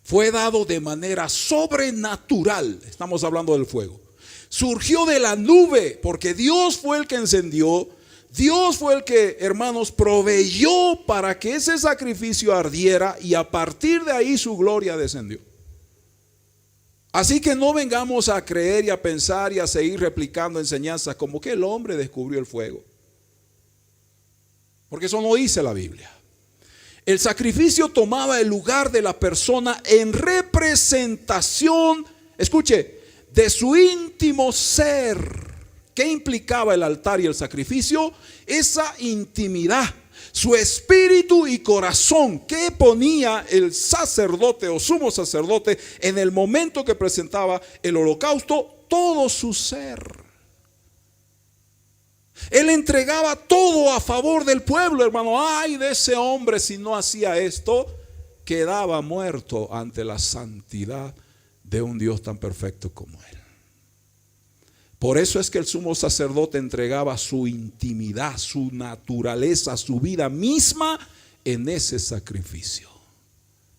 A: Fue dado de manera sobrenatural. Estamos hablando del fuego. Surgió de la nube, porque Dios fue el que encendió. Dios fue el que, hermanos, proveyó para que ese sacrificio ardiera, y a partir de ahí su gloria descendió. Así que no vengamos a creer y a pensar y a seguir replicando enseñanzas como que el hombre descubrió el fuego, porque eso no dice la Biblia. El sacrificio tomaba el lugar de la persona en representación, escuche, de su íntimo ser. ¿Qué implicaba el altar y el sacrificio? Esa intimidad, su espíritu y corazón que ponía el sacerdote o sumo sacerdote en el momento que presentaba el holocausto, todo su ser. Él entregaba todo a favor del pueblo, hermano. Ay de ese hombre si no hacía esto, quedaba muerto ante la santidad de un Dios tan perfecto como él. Por eso es que el sumo sacerdote entregaba su intimidad, su naturaleza, su vida misma en ese sacrificio.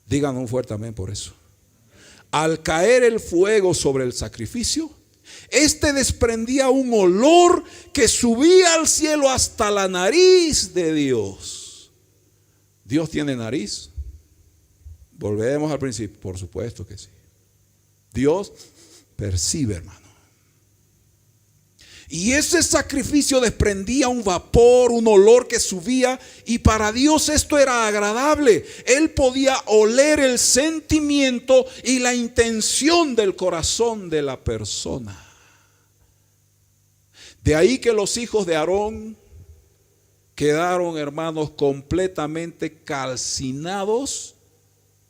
A: Digan un fuerte amén por eso. Al caer el fuego sobre el sacrificio, este desprendía un olor que subía al cielo hasta la nariz de Dios. ¿Dios tiene nariz? Volvemos al principio, por supuesto que sí. Dios percibe, hermano. Y ese sacrificio desprendía un vapor, un olor que subía, y para Dios esto era agradable. Él podía oler el sentimiento y la intención del corazón de la persona. De ahí que los hijos de Aarón quedaron, hermanos, completamente calcinados,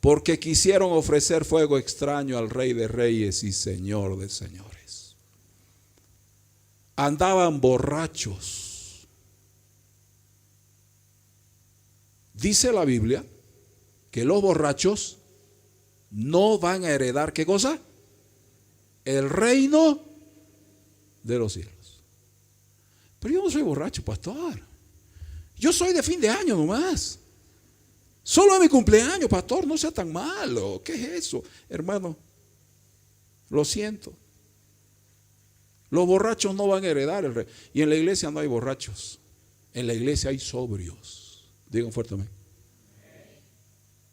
A: porque quisieron ofrecer fuego extraño al Rey de Reyes y Señor de Señores. Andaban borrachos. Dice la Biblia que los borrachos no van a heredar, ¿qué cosa? El reino de los cielos. Pero yo no soy borracho, pastor. Yo soy de fin de año nomás. Solo a mi cumpleaños, pastor, no sea tan malo. ¿Qué es eso? Hermano, lo siento. Los borrachos no van a heredar el reino. Y en la iglesia no hay borrachos. En la iglesia hay sobrios. Digan fuertemente.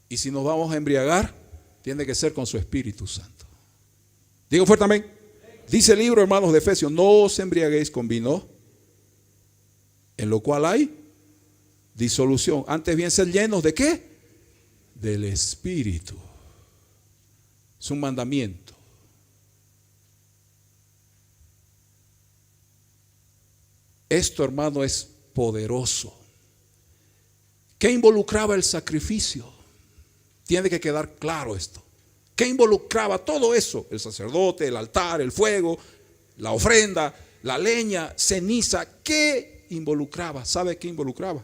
A: Y si nos vamos a embriagar, tiene que ser con su Espíritu Santo. Digan fuertemente. Dice el libro, hermanos, de Efesios: no os embriaguéis con vino, en lo cual hay disolución. Antes bien ser llenos ¿de qué? Del Espíritu. Es un mandamiento. Esto, hermano, es poderoso. ¿Qué involucraba el sacrificio? Tiene que quedar claro esto. ¿Qué involucraba todo eso? El sacerdote, el altar, el fuego, la ofrenda, la leña, ceniza. ¿Qué involucraba? ¿Sabe qué involucraba?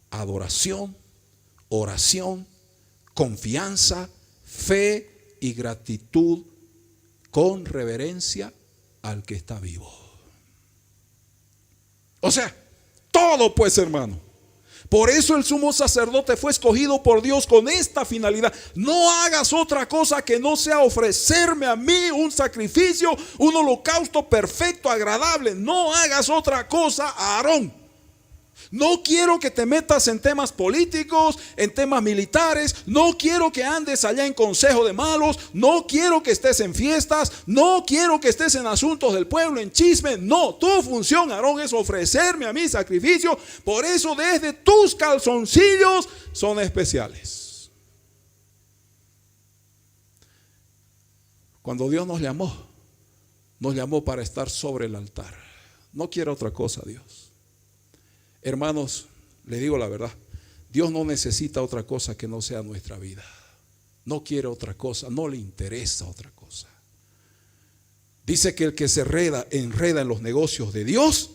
A: Adoración, oración, confianza, fe y gratitud con reverencia al que está vivo. O sea, todo pues, hermano. Por eso el sumo sacerdote fue escogido por Dios con esta finalidad. No hagas otra cosa que no sea ofrecerme a mí un sacrificio, un holocausto perfecto, agradable. No hagas otra cosa, Aarón. No quiero que te metas en temas políticos, en temas militares. No quiero que andes allá en consejo de malos. No quiero que estés en fiestas. No quiero que estés en asuntos del pueblo, en chisme. No, tu función, Aarón, es ofrecerme a mi sacrificio. Por eso desde tus calzoncillos son especiales. Cuando Dios nos llamó para estar sobre el altar. No quiero otra cosa, Dios. Hermanos, les digo la verdad, Dios no necesita otra cosa que no sea nuestra vida. No quiere otra cosa, no le interesa otra cosa. Dice que el que se enreda en los negocios de Dios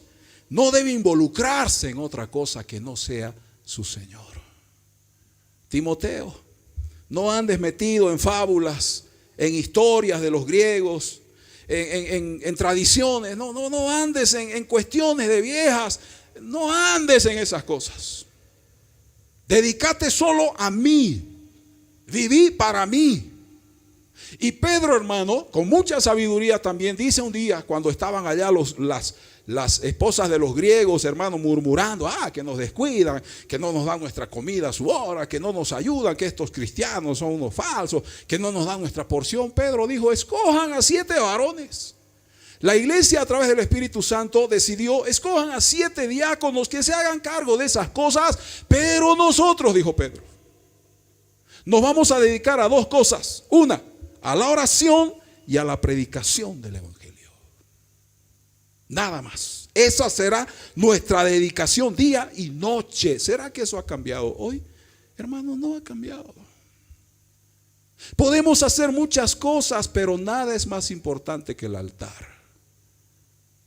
A: no debe involucrarse en otra cosa que no sea su Señor. Timoteo, no andes metido en fábulas, en historias de los griegos, en tradiciones, no andes en cuestiones de viejas, no andes en esas cosas. Dedícate solo a mí, viví para mí. Y Pedro, hermano, con mucha sabiduría también dice un día, cuando estaban allá las esposas de los griegos, hermano, murmurando, que nos descuidan, que no nos dan nuestra comida a su hora, que no nos ayudan, que estos cristianos son unos falsos, que no nos dan nuestra porción. Pedro dijo, escojan a 7 varones. La iglesia, a través del Espíritu Santo, decidió, escojan a 7 diáconos que se hagan cargo de esas cosas, pero nosotros, dijo Pedro, nos vamos a dedicar a 2 cosas. Una, a la oración y a la predicación del evangelio. Nada más. Esa será nuestra dedicación día y noche. ¿Será que eso ha cambiado hoy? Hermano, no ha cambiado. Podemos hacer muchas cosas, pero nada es más importante que el altar.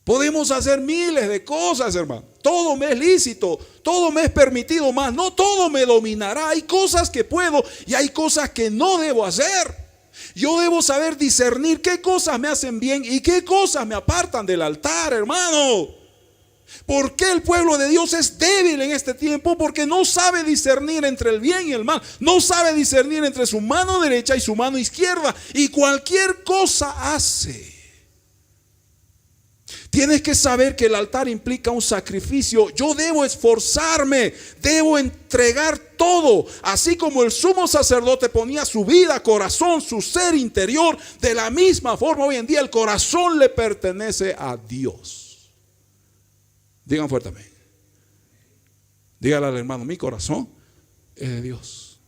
A: Podemos hacer miles de cosas, hermano. Todo me es lícito, todo me es permitido, más no todo me dominará. Hay cosas que puedo y hay cosas que no debo hacer. Yo debo saber discernir qué cosas me hacen bien y qué cosas me apartan del altar, hermano. ¿Por qué el pueblo de Dios es débil en este tiempo? Porque no sabe discernir entre el bien y el mal. No sabe discernir entre su mano derecha y su mano izquierda. Y cualquier cosa hace. Tienes que saber que el altar implica un sacrificio. Yo debo esforzarme, debo entregar todo. Así como el sumo sacerdote ponía su vida, corazón, su ser interior, de la misma forma hoy en día el corazón le pertenece a Dios. Digan fuertemente. Dígale al hermano, mi corazón es de Dios.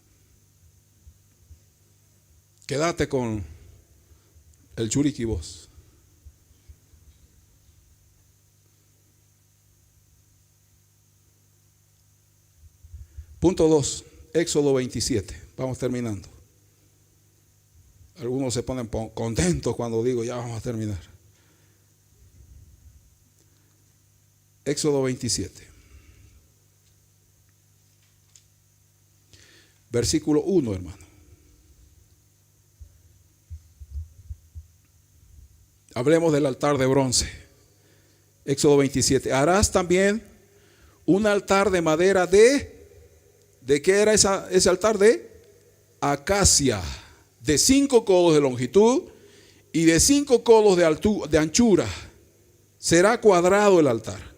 A: Quédate con el churiqui vos. Punto 2, Éxodo 27. Vamos terminando. Algunos se ponen contentos cuando digo ya vamos a terminar. Éxodo 27. Versículo 1, hermano. Hablemos del altar de bronce. Éxodo 27. Harás también un altar de madera ¿de qué era ese altar? De acacia, de 5 codos de longitud y de 5 codos de anchura. Será cuadrado el altar.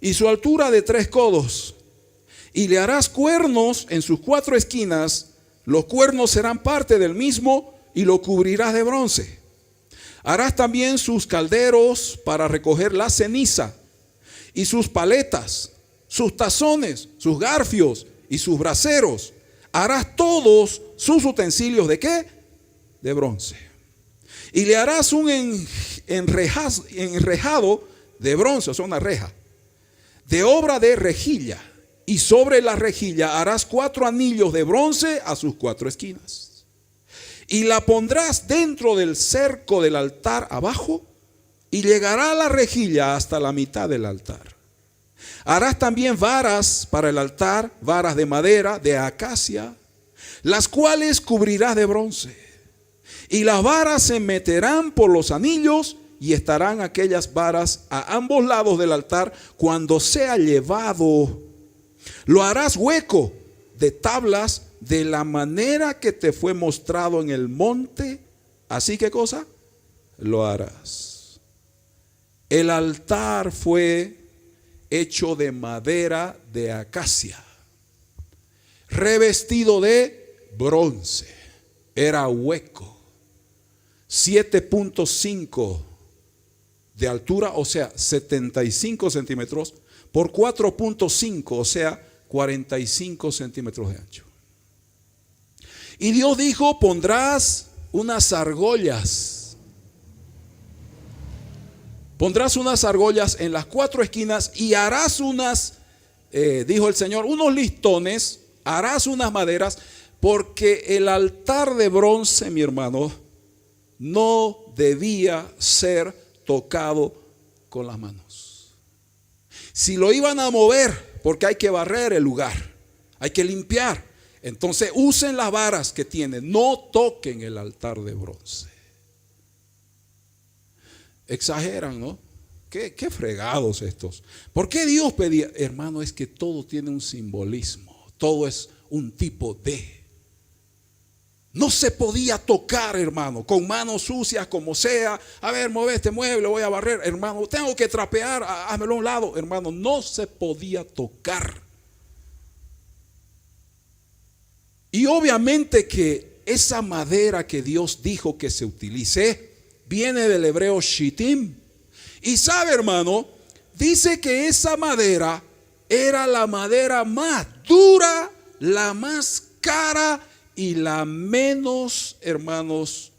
A: Y su altura de 3 codos. Y le harás cuernos en sus 4 esquinas. Los cuernos serán parte del mismo y lo cubrirás de bronce. Harás también sus calderos para recoger la ceniza, y sus paletas, sus tazones, sus garfios y sus braseros. Harás todos sus utensilios ¿de qué? De bronce. Y le harás un enrejado de bronce, o sea, una reja, de obra de rejilla. Y sobre la rejilla harás 4 anillos de bronce a sus 4 esquinas. Y la pondrás dentro del cerco del altar abajo, y llegará la rejilla hasta la mitad del altar. Harás también varas para el altar, varas de madera, de acacia, las cuales cubrirás de bronce. Y las varas se meterán por los anillos, y estarán aquellas varas a ambos lados del altar cuando sea llevado. Lo harás hueco de tablas de la manera que te fue mostrado en el monte. Así, ¿qué cosa? Lo harás. El altar fue hecho de madera de acacia, revestido de bronce. Era hueco, 7.5 de altura, o sea 75 centímetros, por 4.5, o sea 45 centímetros de ancho. Y Dios dijo, pondrás unas argollas. Pondrás unas argollas en las 4 esquinas y harás dijo el Señor, unos listones, harás unas maderas, porque el altar de bronce, mi hermano, no debía ser tocado con las manos. Si lo iban a mover, porque hay que barrer el lugar, hay que limpiar, entonces usen las varas que tienen, no toquen el altar de bronce. exageran, ¿no? Qué fregados estos. ¿Por qué Dios pedía? Hermano, es que todo tiene un simbolismo. Todo es un tipo de. No se podía tocar, hermano, con manos sucias como sea. A ver, mueve este mueble, voy a barrer. Hermano, tengo que trapear, házmelo a un lado. Hermano, no se podía tocar. Y obviamente que esa madera que Dios dijo que se utilice viene del hebreo shittim. Y sabe, hermano, dice que esa madera era la madera más dura, la más cara y la menos, hermanos,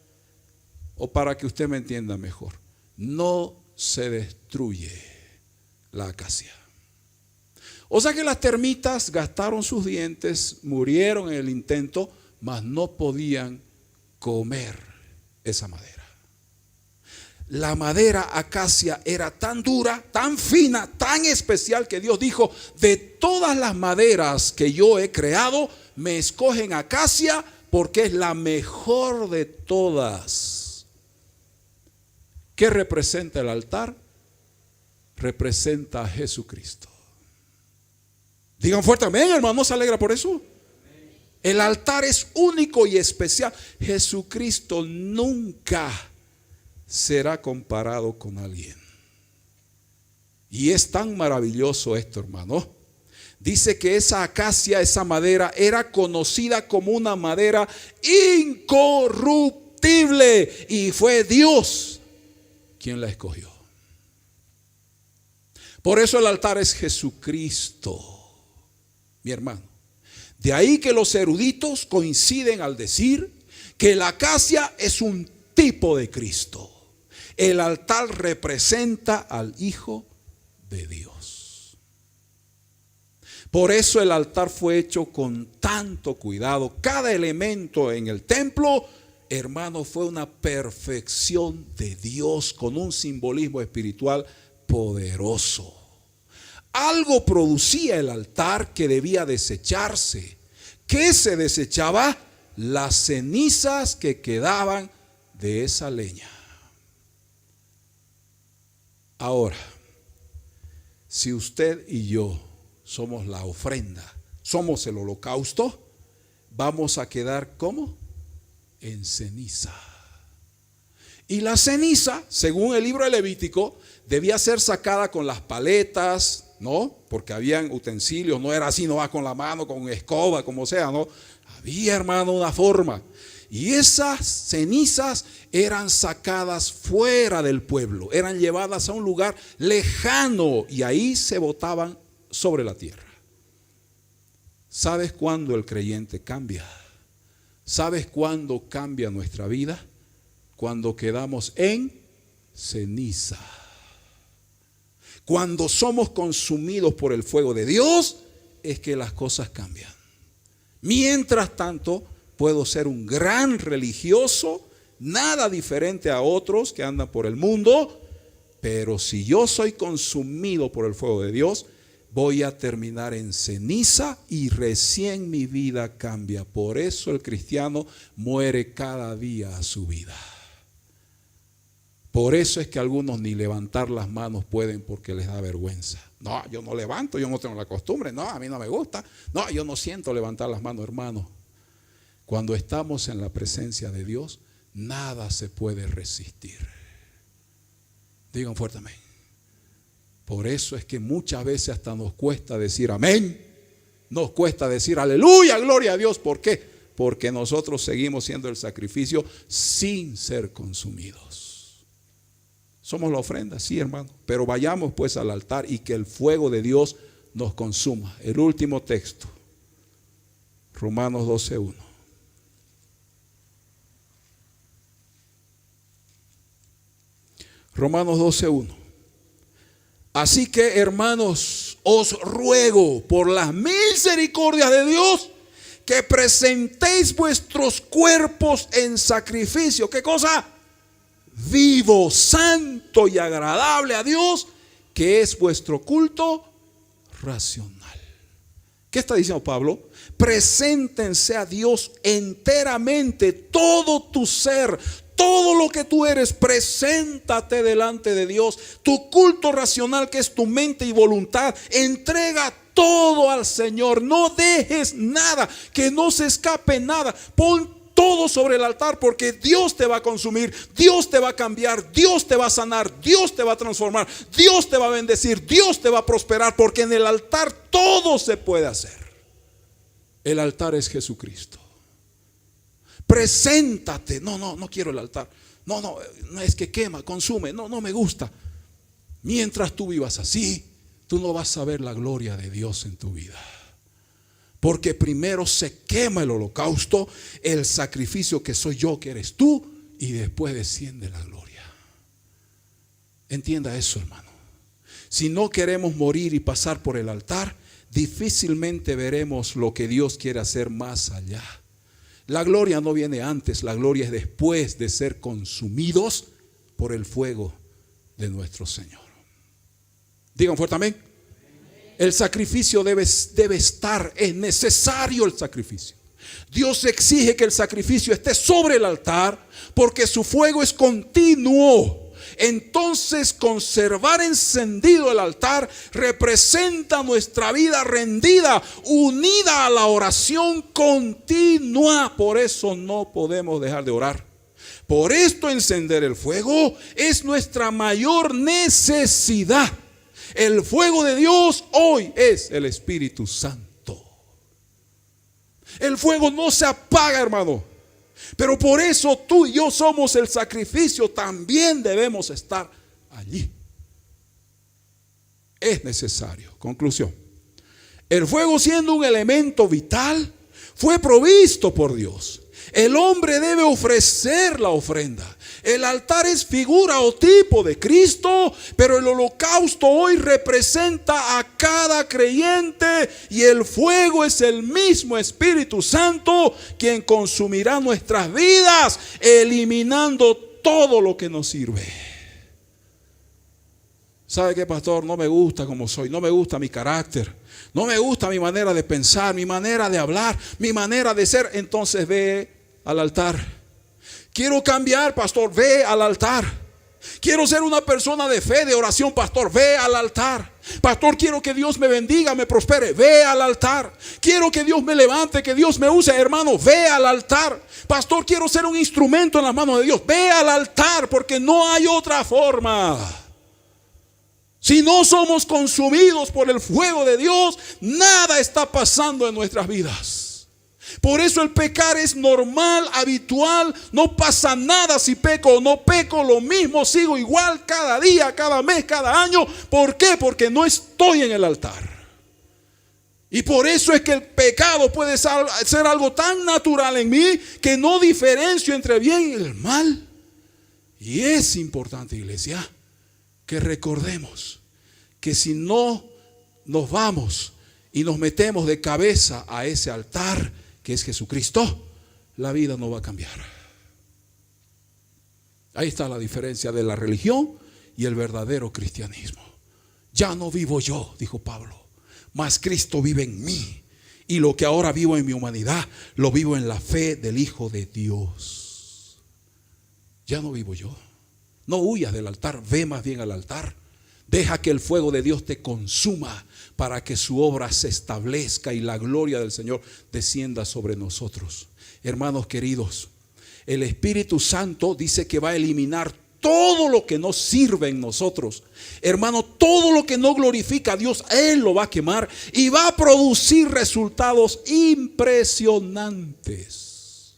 A: o para que usted me entienda mejor, no se destruye la acacia. O sea que las termitas gastaron sus dientes, murieron en el intento, mas no podían comer esa madera. La madera acacia era tan dura, tan fina, tan especial que Dios dijo: de todas las maderas que yo he creado, me escogen acacia porque es la mejor de todas. ¿Qué representa el altar? Representa a Jesucristo. Digan fuerte amén, hermano, ¿no se alegra por eso? El altar es único y especial. Jesucristo nunca será comparado con alguien. Y es tan maravilloso esto, hermano. Dice que esa acacia, esa madera, era conocida como una madera incorruptible. Y fue Dios quien la escogió. Por eso el altar es Jesucristo, mi hermano. De ahí que los eruditos coinciden al decir que la acacia es un tipo de Cristo. El altar representa al Hijo de Dios. Por eso el altar fue hecho con tanto cuidado. Cada elemento en el templo, hermano, fue una perfección de Dios con un simbolismo espiritual poderoso. Algo producía el altar que debía desecharse. ¿Qué se desechaba? Las cenizas que quedaban de esa leña. Ahora, si usted y yo somos la ofrenda, somos el holocausto, vamos a quedar ¿cómo? En ceniza. Y la ceniza, según el libro de Levítico, debía ser sacada con las paletas, ¿no? Porque habían utensilios, no era así, no va con la mano, con escoba, como sea, ¿no? Había, hermano, una forma. Y esas cenizas eran sacadas fuera del pueblo, eran llevadas a un lugar lejano y ahí se botaban sobre la tierra. ¿Sabes cuándo el creyente cambia? ¿Sabes cuándo cambia nuestra vida? Cuando quedamos en ceniza. Cuando somos consumidos por el fuego de Dios, es que las cosas cambian. Mientras tanto, puedo ser un gran religioso, nada diferente a otros que andan por el mundo, pero si yo soy consumido por el fuego de Dios, voy a terminar en ceniza y recién mi vida cambia. Por eso el cristiano muere cada día a su vida. Por eso es que algunos ni levantar las manos pueden porque les da vergüenza. No, yo no levanto, yo no tengo la costumbre. No, a mí no me gusta. No, yo no siento levantar las manos, hermano. Cuando estamos en la presencia de Dios, nada se puede resistir. Digan fuerte amén. Por eso es que muchas veces hasta nos cuesta decir amén. Nos cuesta decir aleluya, gloria a Dios. ¿Por qué? Porque nosotros seguimos siendo el sacrificio sin ser consumidos. Somos la ofrenda, sí, hermano. Pero vayamos pues al altar y que el fuego de Dios nos consuma. El último texto, Romanos 12:1. Romanos 12:1. Así que, hermanos, os ruego por las misericordias de Dios que presentéis vuestros cuerpos en sacrificio. ¿Qué cosa? Vivo, santo y agradable a Dios, que es vuestro culto racional. ¿Qué está diciendo Pablo? Preséntense a Dios enteramente, todo tu ser, todo lo que tú eres, preséntate delante de Dios. Tu culto racional, que es tu mente y voluntad, entrega todo al Señor. No dejes nada, que no se escape nada. Pon todo sobre el altar, porque Dios te va a consumir, Dios te va a cambiar, Dios te va a sanar, Dios te va a transformar, Dios te va a bendecir, Dios te va a prosperar, porque en el altar todo se puede hacer. El altar es Jesucristo. Preséntate. No quiero el altar. No, es que quema, consume. No me gusta. Mientras tú vivas así, tú no vas a ver la gloria de Dios en tu vida. Porque primero se quema el holocausto, el sacrificio que soy yo, que eres tú, y después desciende la gloria. Entienda eso, hermano. Si no queremos morir y pasar por el altar, difícilmente veremos lo que Dios quiere hacer más allá. La gloria no viene antes, la gloria es después de ser consumidos por el fuego de nuestro Señor. Digan fuerte amén. El sacrificio debe estar, es necesario el sacrificio. Dios exige que el sacrificio esté sobre el altar porque su fuego es continuo. Entonces, conservar encendido el altar representa nuestra vida rendida, unida a la oración continua. Por eso no podemos dejar de orar. Por esto encender el fuego es nuestra mayor necesidad. El fuego de Dios hoy es el Espíritu Santo. El fuego no se apaga, hermano. Pero por eso tú y yo somos el sacrificio. También debemos estar allí. Es necesario. Conclusión. El fuego, siendo un elemento vital, fue provisto por Dios. El hombre debe ofrecer la ofrenda. El altar es figura o tipo de Cristo, pero el holocausto hoy representa a cada creyente, y el fuego es el mismo Espíritu Santo quien consumirá nuestras vidas, eliminando todo lo que nos sirve. ¿Sabe qué, pastor? No me gusta como soy, no me gusta mi carácter, no me gusta mi manera de pensar, mi manera de hablar, mi manera de ser. Entonces ve al altar. Quiero cambiar, pastor, ve al altar. Quiero ser una persona de fe, de oración, pastor, ve al altar. Pastor, quiero que Dios me bendiga, me prospere, ve al altar. Quiero que Dios me levante, que Dios me use, hermano, ve al altar. Pastor, quiero ser un instrumento en las manos de Dios, ve al altar, porque no hay otra forma. Si no somos consumidos por el fuego de Dios, nada está pasando en nuestras vidas. Por eso el pecar es normal, habitual. No pasa nada si peco o no peco. Lo mismo, sigo igual cada día, cada mes, cada año. ¿Por qué? Porque no estoy en el altar. Y por eso es que el pecado puede ser algo tan natural en mí que no diferencio entre bien y el mal. Y es importante, iglesia, que recordemos que si no nos vamos y nos metemos de cabeza a ese altar que es Jesucristo, la vida no va a cambiar. Ahí está la diferencia de la religión y el verdadero cristianismo. Ya no vivo yo, dijo Pablo, mas Cristo vive en mí. Y lo que ahora vivo en mi humanidad, lo vivo en la fe del Hijo de Dios. Ya no vivo yo. No huyas del altar, ve más bien al altar. Deja que el fuego de Dios te consuma para que su obra se establezca y la gloria del Señor descienda sobre nosotros. Hermanos queridos, el Espíritu Santo dice que va a eliminar todo lo que no sirve en nosotros. Hermano, todo lo que no glorifica a Dios, Él lo va a quemar y va a producir resultados impresionantes.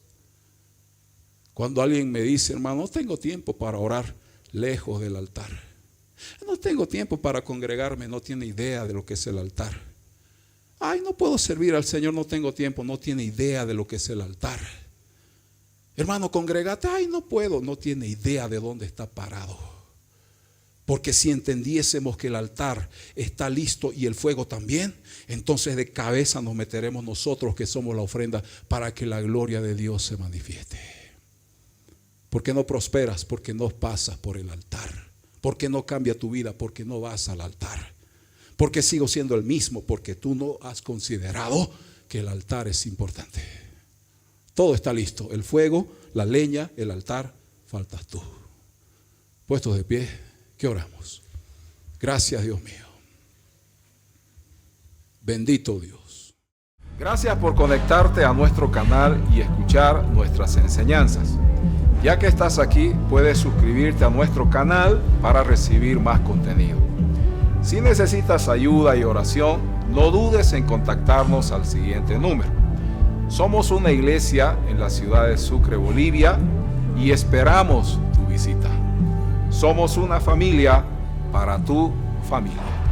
A: Cuando alguien me dice, hermano, no tengo tiempo para orar lejos del altar, no tengo tiempo para congregarme, no tiene idea de lo que es el altar. Ay, no puedo servir al Señor, no tengo tiempo, no tiene idea de lo que es el altar. Hermano, congregate, ay, no puedo, no tiene idea de dónde está parado. Porque si entendiésemos que el altar está listo y el fuego también, entonces de cabeza nos meteremos nosotros que somos la ofrenda para que la gloria de Dios se manifieste. ¿Por qué no prosperas? Porque no pasas por el altar. ¿Por qué no cambia tu vida? Porque no vas al altar. ¿Por qué sigo siendo el mismo? Porque tú no has considerado que el altar es importante. Todo está listo, el fuego, la leña, el altar, faltas tú. Puestos de pie, que oramos. Gracias, Dios mío. Bendito Dios. Gracias por conectarte a nuestro canal y escuchar nuestras enseñanzas. Ya que estás aquí, puedes suscribirte a nuestro canal para recibir más contenido. Si necesitas ayuda y oración, no dudes en contactarnos al siguiente número. Somos una iglesia en la ciudad de Sucre, Bolivia, y esperamos tu visita. Somos una familia para tu familia.